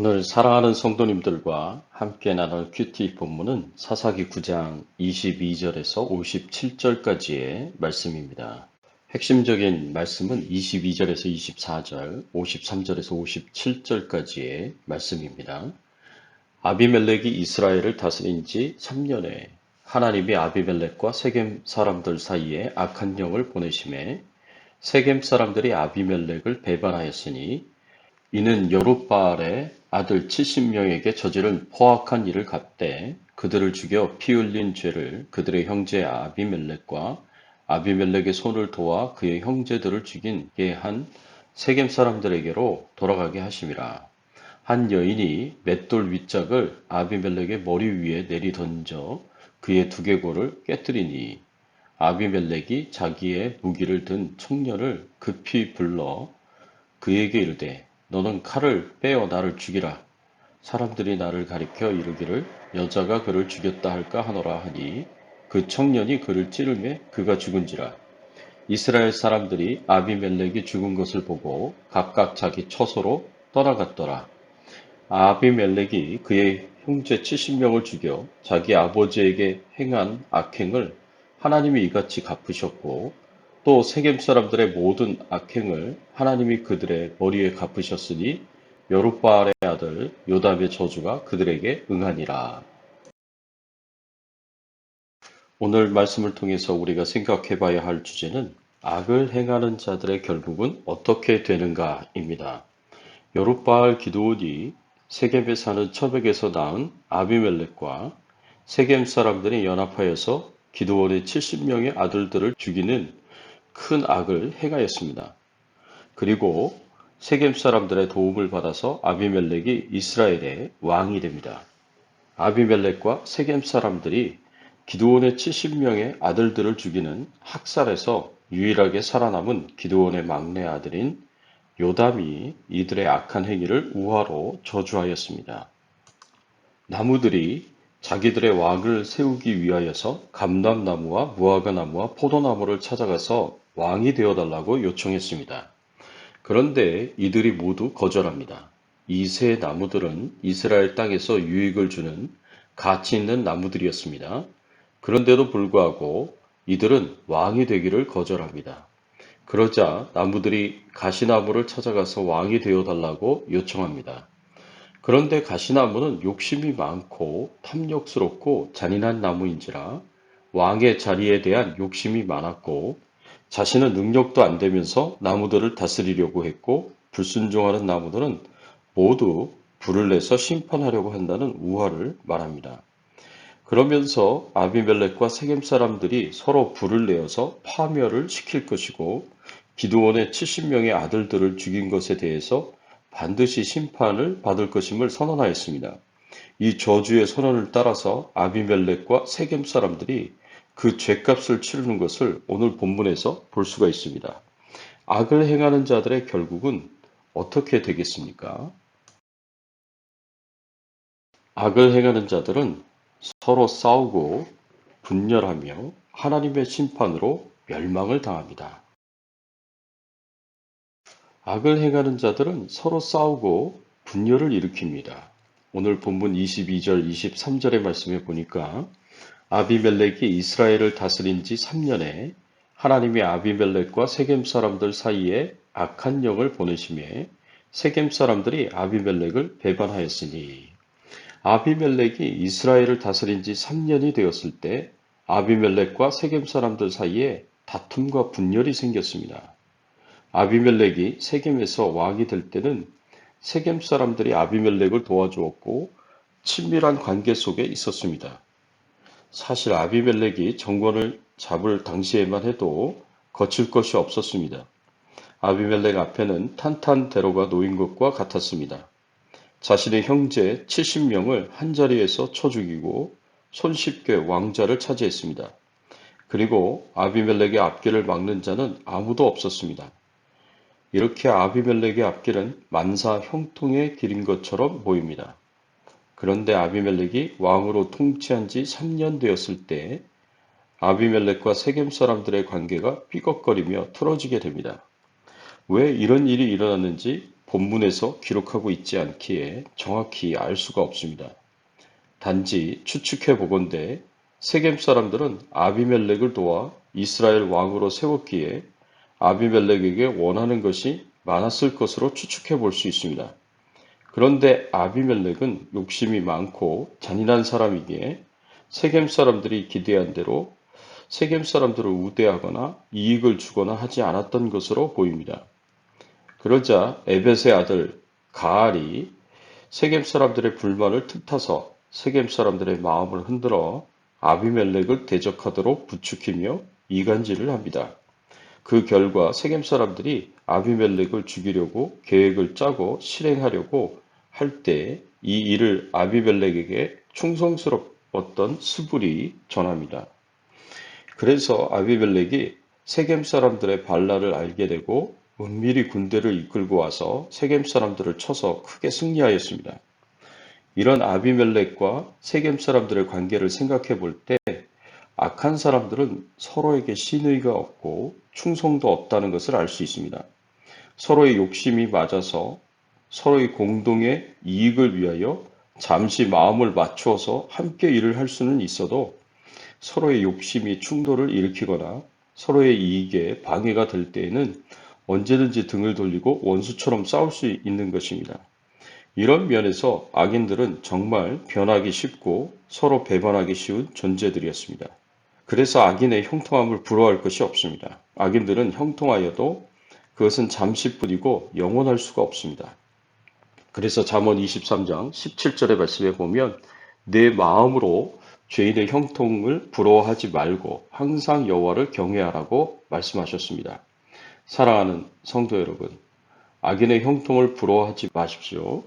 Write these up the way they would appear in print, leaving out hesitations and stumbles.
오늘 사랑하는 성도님들과 함께 나눌 큐티 본문은 사사기 9장 22절에서 57절까지의 말씀입니다. 핵심적인 말씀은 22절에서 24절, 53절에서 57절까지의 말씀입니다. 아비멜렉이 이스라엘을 다스린 지 3년에 하나님이 아비멜렉과 세겜 사람들 사이에 악한 영을 보내심에 세겜 사람들이 아비멜렉을 배반하였으니 이는 여룻바알의 아들 70명에게 저지른 포악한 일을 갚되 그들을 죽여 피 흘린 죄를 그들의 형제 아비멜렉과 아비멜렉의 손을 도와 그의 형제들을 죽이게 한 세겜 사람들에게로 돌아가게 하심이라. 한 여인이 맷돌 윗짝을 아비멜렉의 머리 위에 내리 던져 그의 두개골을 깨뜨리니 아비멜렉이 자기의 무기를 든 청년을 급히 불러 그에게 이르되 너는 칼을 빼어 나를 죽이라. 사람들이 나를 가리켜 이르기를 여자가 그를 죽였다 할까 하노라 하니 그 청년이 그를 찌르매 그가 죽은지라. 이스라엘 사람들이 아비멜렉이 죽은 것을 보고 각각 자기 처소로 떠나갔더라. 아비멜렉이 그의 형제 70명을 죽여 자기 아버지에게 행한 악행을 하나님이 이같이 갚으셨고 또 세겜 사람들의 모든 악행을 하나님이 그들의 머리에 갚으셨으니 여룻바알의 아들 요담의 저주가 그들에게 응하니라. 오늘 말씀을 통해서 우리가 생각해 봐야 할 주제는 악을 행하는 자들의 결국은 어떻게 되는가입니다. 여룻바알 기드온이 세겜에 사는 처백에서 낳은 아비멜렉과 세겜 사람들이 연합하여서 기드온의 70명의 아들들을 죽이는 큰 악을 행하였습니다. 그리고 세겜 사람들의 도움을 받아서 아비멜렉이 이스라엘의 왕이 됩니다. 아비멜렉과 세겜 사람들이 기드온의 70명의 아들들을 죽이는 학살에서 유일하게 살아남은 기드온의 막내 아들인 요담이 이들의 악한 행위를 우화로 저주하였습니다. 나무들이 자기들의 왕을 세우기 위하여서 감람나무와 무화과나무와 포도나무를 찾아가서 왕이 되어달라고 요청했습니다. 그런데 이들이 모두 거절합니다. 이 세 나무들은 이스라엘 땅에서 유익을 주는 가치 있는 나무들이었습니다. 그런데도 불구하고 이들은 왕이 되기를 거절합니다. 그러자 나무들이 가시나무를 찾아가서 왕이 되어달라고 요청합니다. 그런데 가시나무는 욕심이 많고 탐욕스럽고 잔인한 나무인지라 왕의 자리에 대한 욕심이 많았고 자신은 능력도 안 되면서 나무들을 다스리려고 했고 불순종하는 나무들은 모두 불을 내서 심판하려고 한다는 우화를 말합니다. 그러면서 아비멜렉과 세겜 사람들이 서로 불을 내어서 파멸을 시킬 것이고 기드온의 70명의 아들들을 죽인 것에 대해서 반드시 심판을 받을 것임을 선언하였습니다. 이 저주의 선언을 따라서 아비멜렉과 세겜 사람들이 그 죄값을 치르는 것을 오늘 본문에서 볼 수가 있습니다. 악을 행하는 자들의 결국은 어떻게 되겠습니까? 악을 행하는 자들은 서로 싸우고 분열하며 하나님의 심판으로 멸망을 당합니다. 악을 행하는 자들은 서로 싸우고 분열을 일으킵니다. 오늘 본문 22절, 23절의 말씀에 보니까 아비멜렉이 이스라엘을 다스린 지 3년에 하나님이 아비멜렉과 세겜 사람들 사이에 악한 영을 보내심에 세겜 사람들이 아비멜렉을 배반하였으니 아비멜렉이 이스라엘을 다스린 지 3년이 되었을 때 아비멜렉과 세겜 사람들 사이에 다툼과 분열이 생겼습니다. 아비멜렉이 세겜에서 왕이 될 때는 세겜 사람들이 아비멜렉을 도와주었고 친밀한 관계 속에 있었습니다. 사실 아비멜렉이 정권을 잡을 당시에만 해도 거칠 것이 없었습니다. 아비멜렉 앞에는 탄탄대로가 놓인 것과 같았습니다. 자신의 형제 70명을 한자리에서 쳐 죽이고 손쉽게 왕자를 차지했습니다. 그리고 아비멜렉의 앞길을 막는 자는 아무도 없었습니다. 이렇게 아비멜렉의 앞길은 만사 형통의 길인 것처럼 보입니다. 그런데 아비멜렉이 왕으로 통치한 지 3년 되었을 때 아비멜렉과 세겜 사람들의 관계가 삐걱거리며 틀어지게 됩니다. 왜 이런 일이 일어났는지 본문에서 기록하고 있지 않기에 정확히 알 수가 없습니다. 단지 추측해 보건대 세겜 사람들은 아비멜렉을 도와 이스라엘 왕으로 세웠기에 아비멜렉에게 원하는 것이 많았을 것으로 추측해 볼 수 있습니다. 그런데 아비멜렉은 욕심이 많고 잔인한 사람이기에 세겜 사람들이 기대한 대로 세겜 사람들을 우대하거나 이익을 주거나 하지 않았던 것으로 보입니다. 그러자 에벳의 아들 가알이 세겜 사람들의 불만을 틈타서 세겜 사람들의 마음을 흔들어 아비멜렉을 대적하도록 부추기며 이간질을 합니다. 그 결과 세겜 사람들이 아비멜렉을 죽이려고 계획을 짜고 실행하려고 할 때 이 일을 아비멜렉에게 충성스러웠던 스불이 전합니다. 그래서 아비멜렉이 세겜 사람들의 반란을 알게 되고 은밀히 군대를 이끌고 와서 세겜 사람들을 쳐서 크게 승리하였습니다. 이런 아비멜렉과 세겜 사람들의 관계를 생각해 볼 때 악한 사람들은 서로에게 신의가 없고 충성도 없다는 것을 알 수 있습니다. 서로의 욕심이 맞아서 서로의 공동의 이익을 위하여 잠시 마음을 맞추어서 함께 일을 할 수는 있어도 서로의 욕심이 충돌을 일으키거나 서로의 이익에 방해가 될 때에는 언제든지 등을 돌리고 원수처럼 싸울 수 있는 것입니다. 이런 면에서 악인들은 정말 변하기 쉽고 서로 배반하기 쉬운 존재들이었습니다. 그래서 악인의 형통함을 부러워할 것이 없습니다. 악인들은 형통하여도 그것은 잠시뿐이고 영원할 수가 없습니다. 그래서 잠언 23장 17절의 말씀에 보면 내 마음으로 죄인의 형통을 부러워하지 말고 항상 여호와를 경외하라고 말씀하셨습니다. 사랑하는 성도 여러분, 악인의 형통을 부러워하지 마십시오.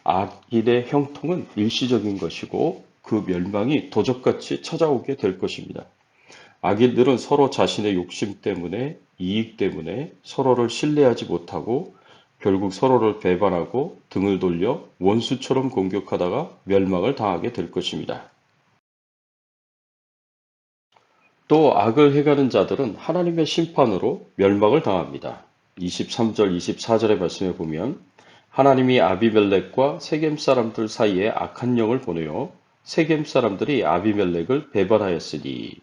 악인의 형통은 일시적인 것이고 그 멸망이 도적같이 찾아오게 될 것입니다. 악인들은 서로 자신의 욕심 때문에 이익 때문에 서로를 신뢰하지 못하고 결국 서로를 배반하고 등을 돌려 원수처럼 공격하다가 멸망을 당하게 될 것입니다. 또 악을 행하는 자들은 하나님의 심판으로 멸망을 당합니다. 23절, 24절의 말씀에 보면 하나님이 아비멜렉과 세겜 사람들 사이에 악한 영을 보내어 세겜 사람들이 아비멜렉을 배반하였으니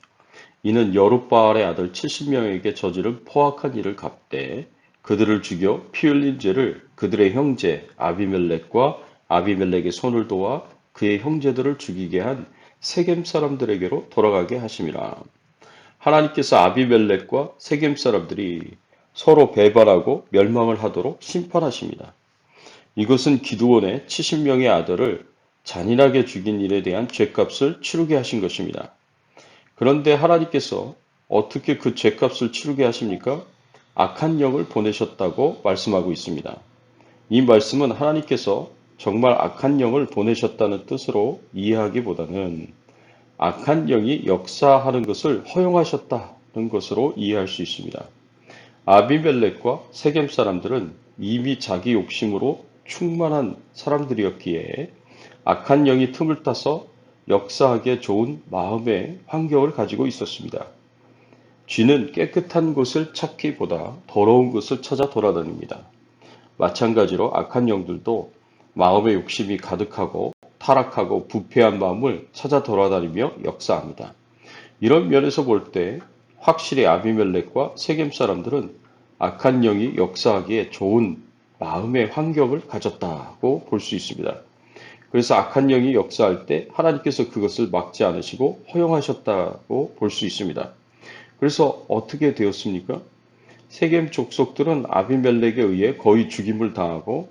이는 여룻바알의 아들 70명에게 저지른 포악한 일을 갚되 그들을 죽여 피 흘린 죄를 그들의 형제 아비멜렉과 아비멜렉의 손을 도와 그의 형제들을 죽이게 한 세겜 사람들에게로 돌아가게 하심이라. 하나님께서 아비멜렉과 세겜 사람들이 서로 배반하고 멸망을 하도록 심판하십니다. 이것은 기드온의 70명의 아들을 잔인하게 죽인 일에 대한 죄값을 치르게 하신 것입니다. 그런데 하나님께서 어떻게 그 죄값을 치르게 하십니까? 악한 영을 보내셨다고 말씀하고 있습니다. 이 말씀은 하나님께서 정말 악한 영을 보내셨다는 뜻으로 이해하기보다는 악한 영이 역사하는 것을 허용하셨다는 것으로 이해할 수 있습니다. 아비멜렉과 세겜 사람들은 이미 자기 욕심으로 충만한 사람들이었기에 악한 영이 틈을 타서 역사하기에 좋은 마음의 환경을 가지고 있었습니다. 쥐는 깨끗한 곳을 찾기보다 더러운 곳을 찾아 돌아다닙니다. 마찬가지로 악한 영들도 마음의 욕심이 가득하고 타락하고 부패한 마음을 찾아 돌아다니며 역사합니다. 이런 면에서 볼 때 확실히 아비멜렉과 세겜 사람들은 악한 영이 역사하기에 좋은 마음의 환경을 가졌다고 볼 수 있습니다. 그래서 악한 영이 역사할 때 하나님께서 그것을 막지 않으시고 허용하셨다고 볼 수 있습니다. 그래서 어떻게 되었습니까? 세겜 족속들은 아비멜렉에 의해 거의 죽임을 당하고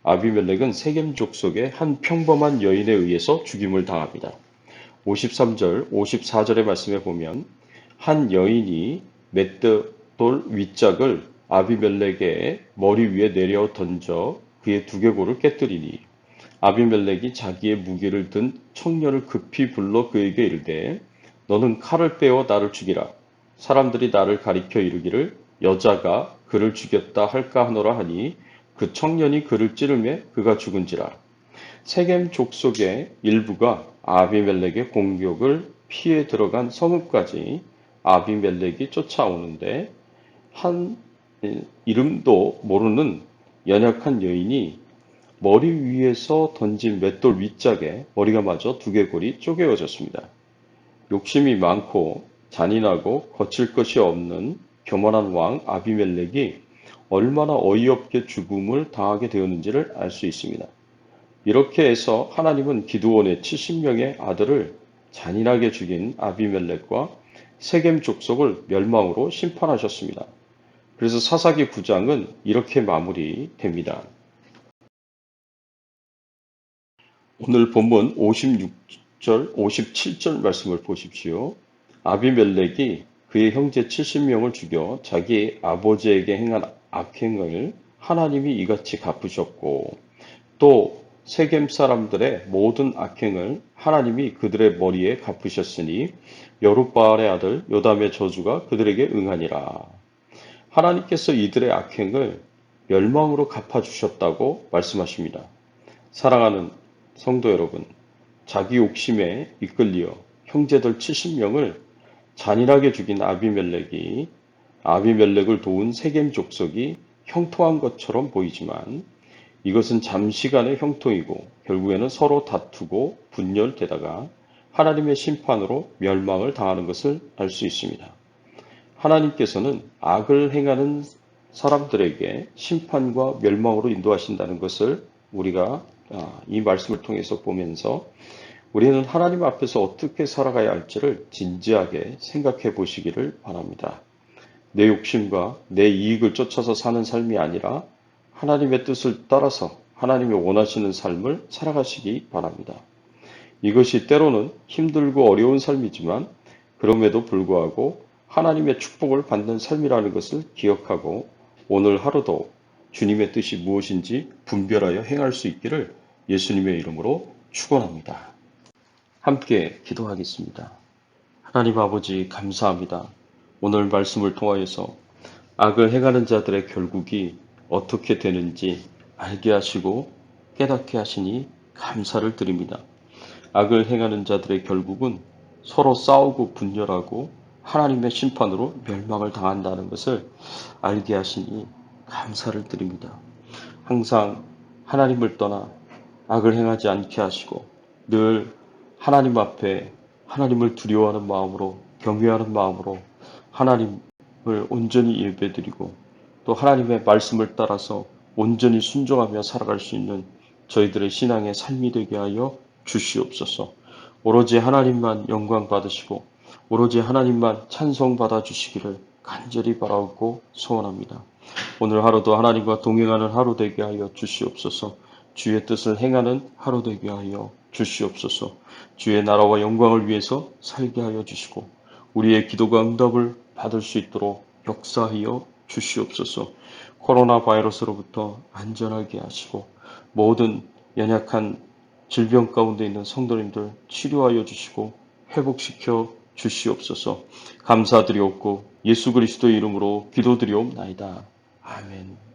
아비멜렉은 세겜 족속의 한 평범한 여인에 의해서 죽임을 당합니다. 53절, 54절의 말씀에 보면 한 여인이 맷돌 윗짝을 아비멜렉의 머리 위에 내려 던져 그의 두개골을 깨뜨리니 아비멜렉이 자기의 무기를 든 청년을 급히 불러 그에게 이르되 너는 칼을 빼어 나를 죽이라. 사람들이 나를 가리켜 이르기를 여자가 그를 죽였다 할까 하노라 하니 그 청년이 그를 찌르매 그가 죽은지라. 세겜 족속의 일부가 아비멜렉의 공격을 피해 들어간 성읍까지 아비멜렉이 쫓아오는데 한 이름도 모르는 연약한 여인이 머리 위에서 던진 맷돌 윗짝에 머리가 맞아 두개골이 쪼개어졌습니다. 욕심이 많고 잔인하고 거칠 것이 없는 교만한 왕 아비멜렉이 얼마나 어이없게 죽음을 당하게 되었는지를 알 수 있습니다. 이렇게 해서 하나님은 기드온의 70명의 아들을 잔인하게 죽인 아비멜렉과 세겜 족속을 멸망으로 심판하셨습니다. 그래서 사사기 9장은 이렇게 마무리됩니다. 오늘 본문 56절, 57절 말씀을 보십시오. 아비멜렉이 그의 형제 70명을 죽여 자기 아버지에게 행한 악행을 하나님이 이같이 갚으셨고, 또 세겜 사람들의 모든 악행을 하나님이 그들의 머리에 갚으셨으니 여룻바알의 아들 요담의 저주가 그들에게 응하니라. 하나님께서 이들의 악행을 멸망으로 갚아주셨다고 말씀하십니다. 사랑하는 성도 여러분, 자기 욕심에 이끌려 형제들 70명을 잔인하게 죽인 아비멜렉을 도운 세겜 족속이 형통한 것처럼 보이지만 이것은 잠시간의 형통이고 결국에는 서로 다투고 분열되다가 하나님의 심판으로 멸망을 당하는 것을 알 수 있습니다. 하나님께서는 악을 행하는 사람들에게 심판과 멸망으로 인도하신다는 것을 우리가 이 말씀을 통해서 보면서 우리는 하나님 앞에서 어떻게 살아가야 할지를 진지하게 생각해 보시기를 바랍니다. 내 욕심과 내 이익을 쫓아서 사는 삶이 아니라 하나님의 뜻을 따라서 하나님이 원하시는 삶을 살아가시기 바랍니다. 이것이 때로는 힘들고 어려운 삶이지만 그럼에도 불구하고 하나님의 축복을 받는 삶이라는 것을 기억하고 오늘 하루도 주님의 뜻이 무엇인지 분별하여 행할 수 있기를 예수님의 이름으로 축원합니다. 함께 기도하겠습니다. 하나님 아버지 감사합니다. 오늘 말씀을 통하여서 악을 행하는 자들의 결국이 어떻게 되는지 알게 하시고 깨닫게 하시니 감사를 드립니다. 악을 행하는 자들의 결국은 서로 싸우고 분열하고 하나님의 심판으로 멸망을 당한다는 것을 알게 하시니 감사를 드립니다. 항상 하나님을 떠나 악을 행하지 않게 하시고 늘 하나님 앞에 하나님을 두려워하는 마음으로 경외하는 마음으로 하나님을 온전히 예배드리고 또 하나님의 말씀을 따라서 온전히 순종하며 살아갈 수 있는 저희들의 신앙의 삶이 되게 하여 주시옵소서. 오로지 하나님만 영광 받으시고 오로지 하나님만 찬송 받아 주시기를 간절히 바라고 소원합니다. 오늘 하루도 하나님과 동행하는 하루 되게 하여 주시옵소서. 주의 뜻을 행하는 하루 되게 하여 주시옵소서. 주의 나라와 영광을 위해서 살게 하여 주시고 우리의 기도가 응답을 받을 수 있도록 역사하여 주시옵소서. 코로나 바이러스로부터 안전하게 하시고 모든 연약한 질병 가운데 있는 성도님들 치료하여 주시고 회복시켜 주시옵소서. 감사드리옵고 예수 그리스도의 이름으로 기도드리옵나이다. 아멘.